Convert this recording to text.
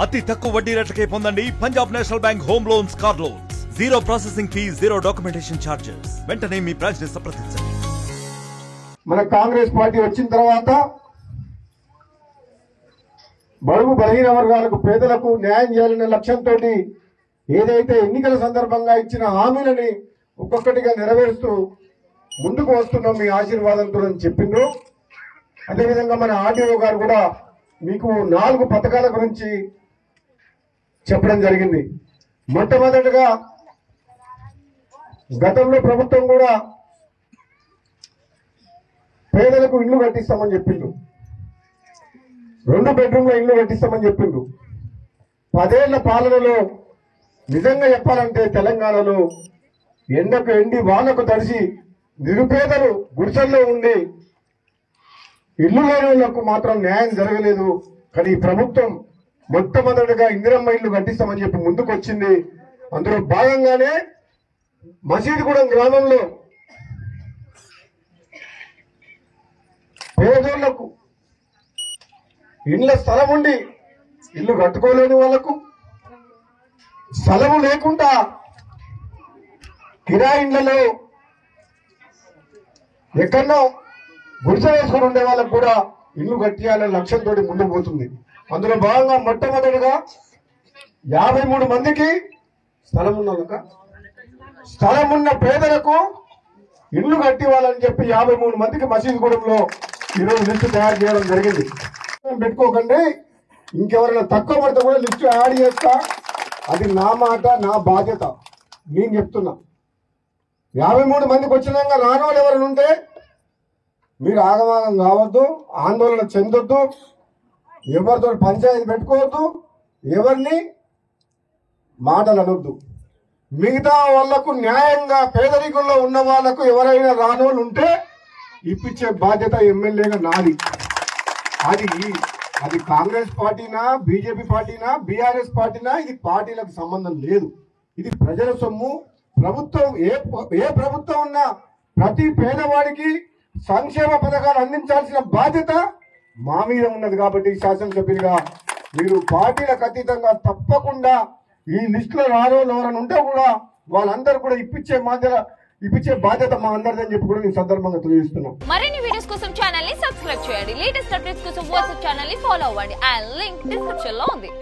అతి తక్కువ వడ్డీ రేట్లకే పొందండి Punjab national bank home loans, car loans. Zero processing fee, zero documentation charges. వెంటనే మీ బ్రాంచ్ ని సంప్రదించండి. మన కాంగ్రెస్ పార్టీ వచ్చిన తర్వాత బడుగు బలహీన వర్గాలకు, పేదలకు న్యాయం చేయాలనే లక్ష్యంతో ఏదైతే ఎన్నికల సందర్భంగా ఇచ్చిన హామీలని ఒక్కొక్కటిగా నెరవేరుస్తూ ముందుకు వస్తున్నాం మీ ఆశీర్వాదంతో అని చెప్పిండ్రు. అదేవిధంగా మన ఆర్డీఓ గారు కూడా మీకు 4 పథకాల గురించి చెప్పడం జరిగింది. మొట్టమొదటిగా గతంలో ప్రభుత్వం కూడా పేదలకు ఇల్లు కట్టిస్తామని చెప్పిండ్రు. 2 బెడ్రూమ్ల ఇల్లు కట్టిస్తామని చెప్పిండ్రు. 10 ఏళ్ల పాలనలో నిజంగా చెప్పాలంటే తెలంగాణలో ఎండకు ఎండి వానకు తడిసి నిరుపేదలు గుడిసెల్లో ఉండి ఇల్లు లేని వాళ్లకు మాత్రం న్యాయం జరగలేదు. కానీ ఈ ప్రభుత్వం మొట్టమొదటిగా ఇందిరమ్మ ఇల్లు కట్టిస్తామని చెప్పి ముందుకు వచ్చింది. అందులో భాగంగానే మసీదుగూడెం గ్రామంలో పేదోళ్లకు ఇళ్ల స్థలం ఉండి ఇల్లు కట్టుకోలేని వాళ్లకు, స్థలము లేకుండా కిరాయి ఇళ్లలో ఎక్కడో గుడిసె వేసుకొని ఉండే వాళ్ళకు కూడా ఇల్లు కట్టియాలనే లక్ష్యంతో ముందుకు పోతుంది. అందులో భాగంగా మొట్టమొదటిగా 53 మందికి స్థలం ఉన్న పేదలకు ఇల్లు కట్టివ్వాలని చెప్పి 53 మందికి మసీదుగూడెంలో ఈరోజు లిస్టు తయారు చేయడం జరిగింది. పెట్టుకోకండి, ఇంకెవరైనా తక్కువ పడితే కూడా లిస్టు యాడ్ చేస్తా. అది నా మాట, నా బాధ్యత. నేను చెప్తున్నా, 53 మందికి వచ్చినాక రాని వాళ్ళు ఎవరైనా ఉంటే మీరు ఆగమాగం కావద్దు, ఆందోళన చెందొద్దు, ఎవరితో పంచాయతీ పెట్టుకోవద్దు, ఎవరిని మాటలు అనొద్దు. మిగతా వాళ్లకు న్యాయంగా పేదరికంలో ఉన్న వాళ్లకు ఎవరైనా రాని వాళ్ళు ఉంటే ఇప్పించే బాధ్యత ఎమ్మెల్యేగా నాది. అది కాంగ్రెస్ పార్టీనా, బీజేపీ పార్టీనా, బీఆర్ఎస్ పార్టీనా, ఇది పార్టీలకు సంబంధం లేదు. ఇది ప్రజల సొమ్ము. ప్రభుత్వం ఏ ప్రభుత్వం ఉన్నా ప్రతి పేదవాడికి సంక్షేమ పథకాలు అందించాల్సిన బాధ్యత మా మీద ఉన్నది. కాబట్టి శాసనసభ్యులుగా మీరు పార్టీలకు అతీతంగా తప్పకుండా ఈ లిస్టులో రారోళ్ళు ఎవరైనా ఉంటే కూడా వాళ్ళందరూ కూడా ఇప్పించే బాధ్యత మా అందరిదని చెప్పి కూడా నేను సందర్భంగా తెలియజేస్తున్నాం. మరిన్ని వీడియోస్ కోసం ఛానల్ ని సబ్స్క్రైబ్ చేయండి. లేటెస్ట్ అప్డేట్స్ కోసం వాట్సాప్ ఛానల్ ని ఫాలో అవ్వండి. ఆ లింక్ డిస్క్రిప్షన్ లో ఉంది.